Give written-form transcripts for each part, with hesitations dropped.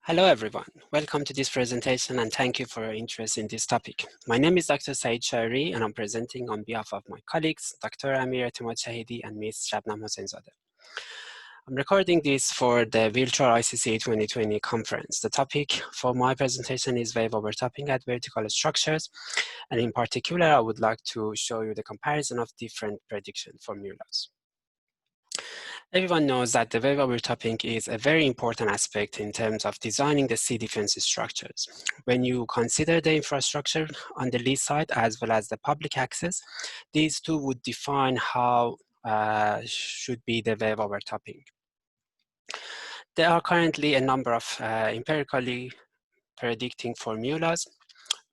Hello everyone, welcome to this presentation and thank you for your interest in this topic. My name is Dr. Saeed Shaeri and I'm presenting on behalf of my colleagues, Dr. Shaeri and Ms. Shabnam Hossainzadeh. I'm recording this for the Virtual ICC 2020 conference. The topic for my presentation is wave overtopping at vertical structures, and in particular I would like to show you the comparison of different prediction formulas. Everyone knows that the wave overtopping is a very important aspect in terms of designing the sea defense structures. When you consider the infrastructure on the lee side as well as the public access, these two would define how should be the wave overtopping. There are currently a number of empirically predicting formulas,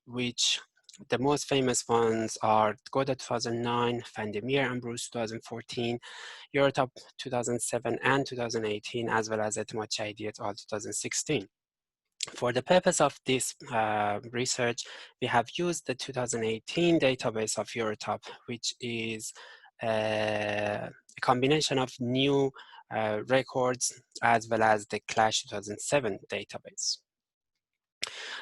which the most famous ones are Godot 2009, Van der Meer and Bruce 2014, EurOtop 2007 and 2018, as well as Shaeri et al. 2016. For the purpose of this research, we have used the 2018 database of EurOtop, which is a combination of new records as well as the Clash 2007 database.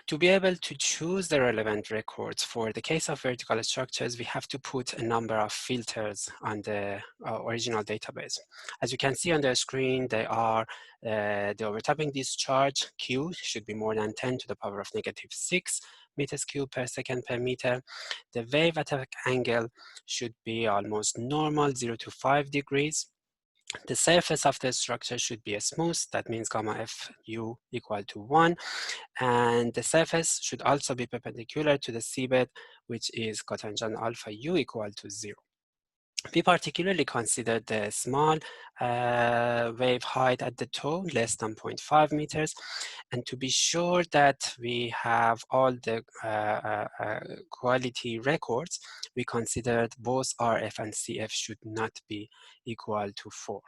To be able to choose the relevant records for the case of vertical structures, we have to put a number of filters on the original database. As you can see on the screen, they are the overtopping discharge Q should be more than 10 to the power of -6 meters cubed per second per meter. The wave attack angle should be almost normal, 0 to 5 degrees. The surface of the structure should be smooth, that means gamma fu equal to 1, and the surface should also be perpendicular to the seabed, which is cotangent alpha u equal to 0. We particularly considered the small wave height at the toe, less than 0.5 meters, and to be sure that we have all the quality records, we considered both RF and CF should not be equal to 4.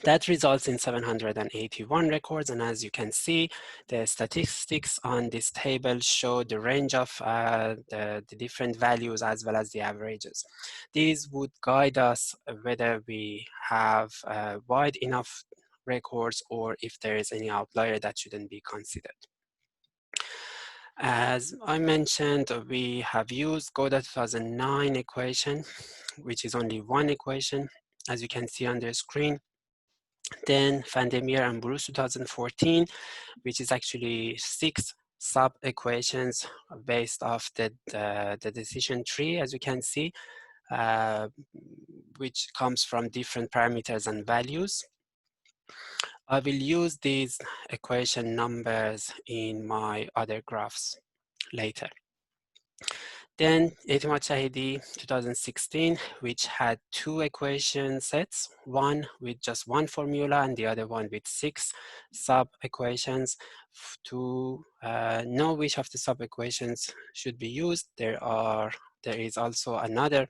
That results in 781 records, and as you can see, the statistics on this table show the range of the different values as well as the averages. These would guide us whether we have wide enough records or if there is any outlier that shouldn't be considered. As I mentioned, we have used Godot 2009 equation, which is only one equation, as you can see on the screen. Then Van der Meer and Bruce 2014, which is actually 6 sub-equations based off the decision tree, as you can see, which comes from different parameters and values. I will use these equation numbers in my other graphs later. Then Shaeri 2016, which had 2 equation sets, one with just one formula and the other one with 6 sub-equations. To know which of the sub-equations should be used, there is also another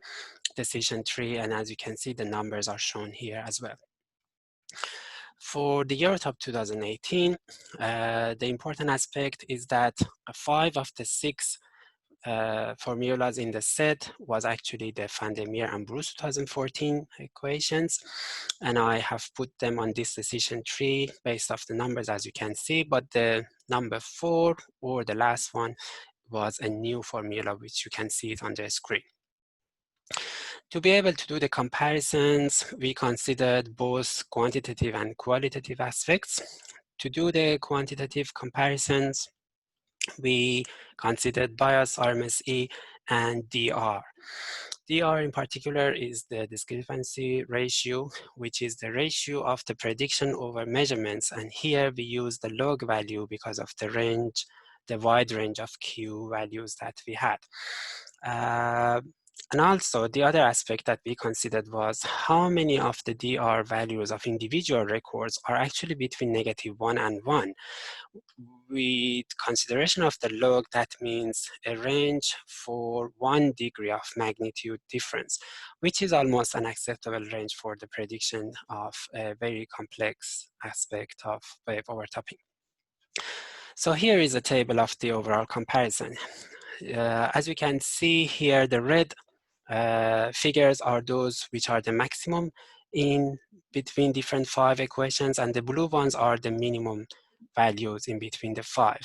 decision tree, and as you can see, the numbers are shown here as well. For the EurOtop 2018, the important aspect is that 5 of the 6 formulas in the set was actually the Van der Meer and Bruce 2014 equations, and I have put them on this decision tree based off the numbers, as you can see, but the number 4 or the last one was a new formula, which you can see it on the screen. To be able to do the comparisons, we considered both quantitative and qualitative aspects. To do the quantitative comparisons, we considered bias, RMSE, and DR. DR in particular is the discrepancy ratio, which is the ratio of the prediction over measurements. And here we use the log value because of the range, the wide range of Q values that we had. And also the other aspect that we considered was how many of the DR values of individual records are actually between -1 and 1. With consideration of the log, that means a range for 1 degree of magnitude difference, which is almost an acceptable range for the prediction of a very complex aspect of wave overtopping. So here is a table of the overall comparison. As you can see here, the red figures are those which are the maximum in between different 5 equations, and the blue ones are the minimum values in between the 5.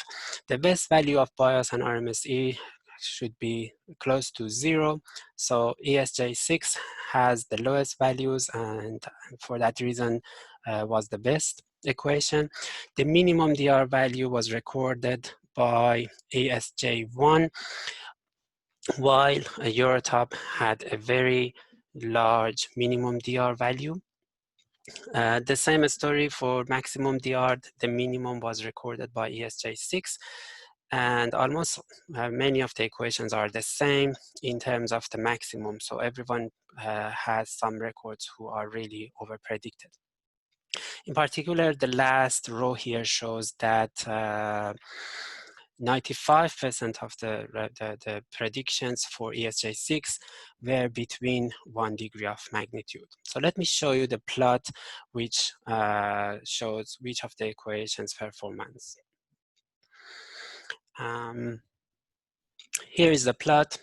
The best value of bias and RMSE should be close to 0. So ESJ6 has the lowest values, and for that reason was the best equation. The minimum DR value was recorded by ESJ1, while EurOtop had a very large minimum DR value. The same story for maximum DR. The minimum was recorded by ESJ6, and almost many of the equations are the same in terms of the maximum. So everyone has some records who are really over predicted. In particular, the last row here shows that 95% of the predictions for ESJ6 were between 1 degree of magnitude. So let me show you the plot which shows which of the equations performance. Here is the plot: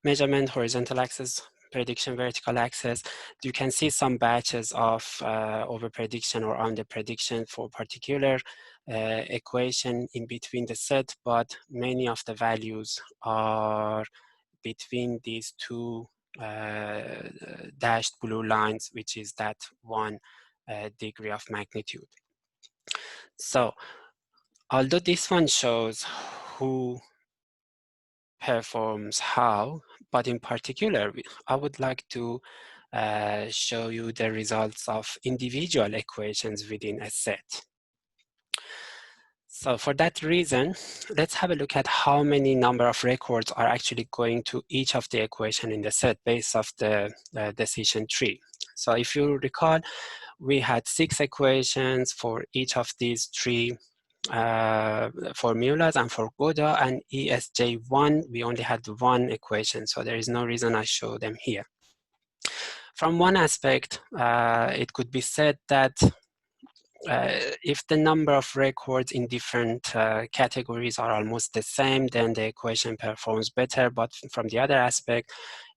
measurement horizontal axis, prediction vertical axis. You can see some batches of over prediction or under prediction for particular equation in between the set, but many of the values are between these two dashed blue lines, which is that 1 degree of magnitude. So although this one shows who performs how, but in particular, I would like to show you the results of individual equations within a set. So for that reason, let's have a look at how many number of records are actually going to each of the equation in the set based off the decision tree. So if you recall, we had 6 equations for each of these 3 formulas, and for Godot and ESJ1 we only had 1 equation, so there is no reason I show them here. From one aspect, it could be said that if the number of records in different categories are almost the same, then the equation performs better. But from the other aspect,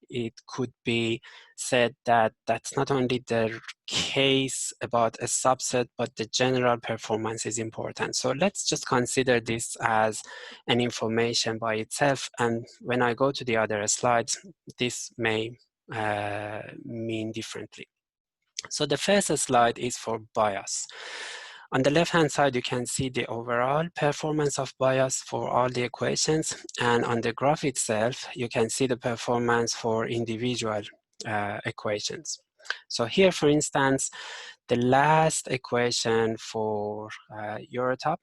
it could be said that that's not only the case about a subset, but the general performance is important. So let's just consider this as an information by itself. And when I go to the other slides, this may mean differently. So the first slide is for bias. On the left-hand side, you can see the overall performance of bias for all the equations. And on the graph itself, you can see the performance for individual equations. So here, for instance, the last equation for EurOtop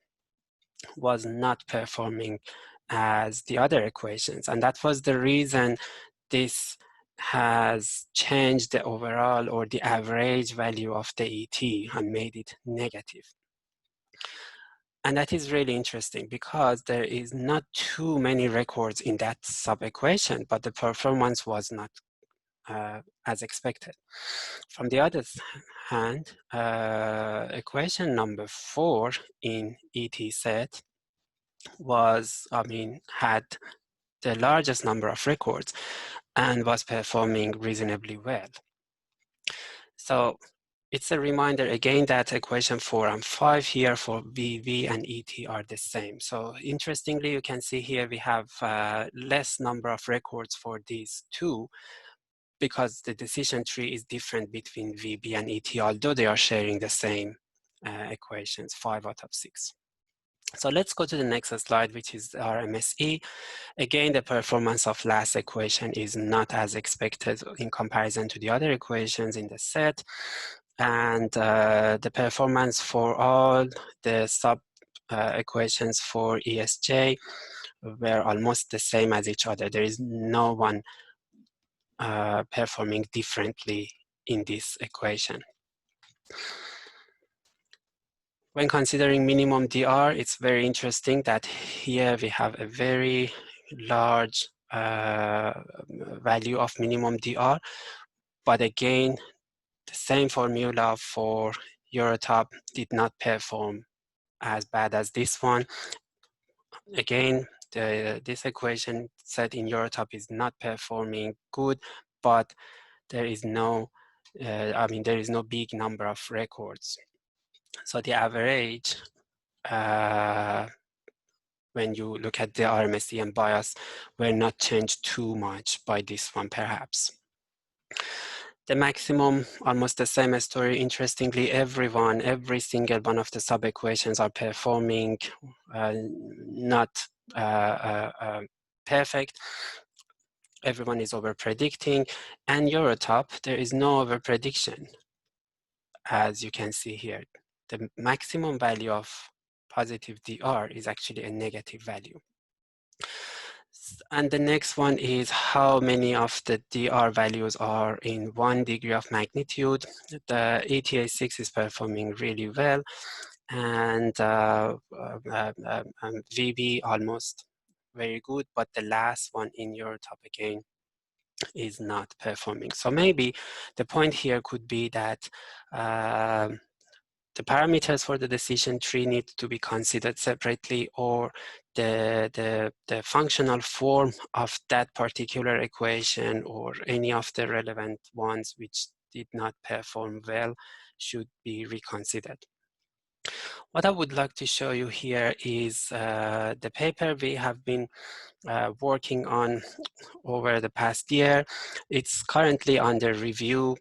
was not performing as the other equations. And that was the reason this has changed the overall or the average value of the ET and made it negative. And that is really interesting because there is not too many records in that sub-equation, but the performance was not as expected. From the other hand, equation number 4 in ET set was, had the largest number of records and was performing reasonably well. So it's a reminder again that equation 4 and 5 here for VV and ET are the same. So interestingly, you can see here we have less number of records for these two because the decision tree is different between VB and ET, although they are sharing the same equations, 5 out of 6. So let's go to the next slide, which is RMSE. Again, the performance of last equation is not as expected in comparison to the other equations in the set. And the performance for all the sub equations for ESJ were almost the same as each other. There is no one performing differently in this equation. When considering minimum DR, it's very interesting that here we have a very large value of minimum DR, but again, the same formula for EurOtop did not perform as bad as this one. Again, this equation set in EurOtop is not performing good, but there is no, there is no big number of records. So the average when you look at the RMSE bias, were not changed too much by this one, perhaps. The maximum, almost the same story. Interestingly, every single one of the sub-equations are performing not perfect. Everyone is over-predicting. And EurOtop, there is no over-prediction, as you can see here. The maximum value of positive DR is actually a negative value. And the next one is how many of the DR values are in 1 degree of magnitude. The ETA6 is performing really well, and VB almost very good, but the last one in EurOtop again is not performing. So maybe the point here could be that the parameters for the decision tree need to be considered separately, or the functional form of that particular equation or any of the relevant ones which did not perform well should be reconsidered. What I would like to show you here is the paper we have been working on over the past year. It's currently under review,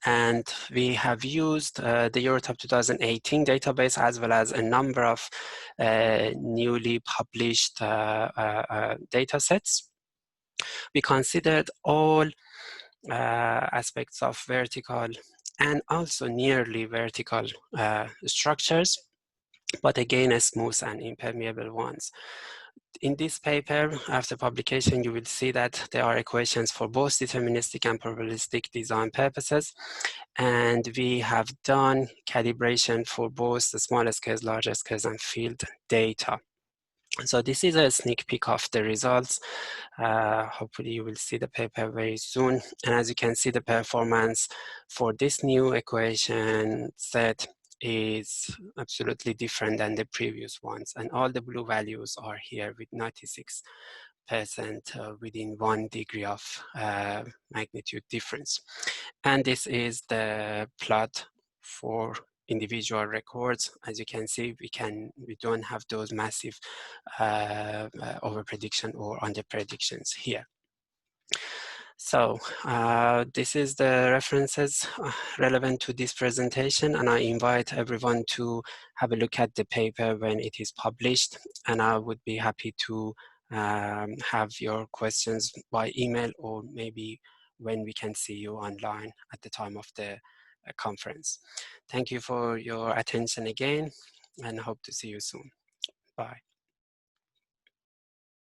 and we have used the EurOtop 2018 database as well as a number of newly published data sets. We considered all aspects of vertical and also nearly vertical structures, but again, smooth and impermeable ones. In this paper, after publication, you will see that there are equations for both deterministic and probabilistic design purposes. And we have done calibration for both the small scales, large scales, and field data. So this is a sneak peek of the results. Hopefully you will see the paper very soon. And as you can see, the performance for this new equation set is absolutely different than the previous ones. And all the blue values are here with 96% within 1 degree of magnitude difference. And this is the plot for individual records. As you can see, we don't have those massive over prediction or under predictions here. So this is the references relevant to this presentation, and I invite everyone to have a look at the paper when it is published, and I would be happy to have your questions by email, or maybe when we can see you online at the time of the conference. Thank you for your attention again, and hope to see you soon. Bye.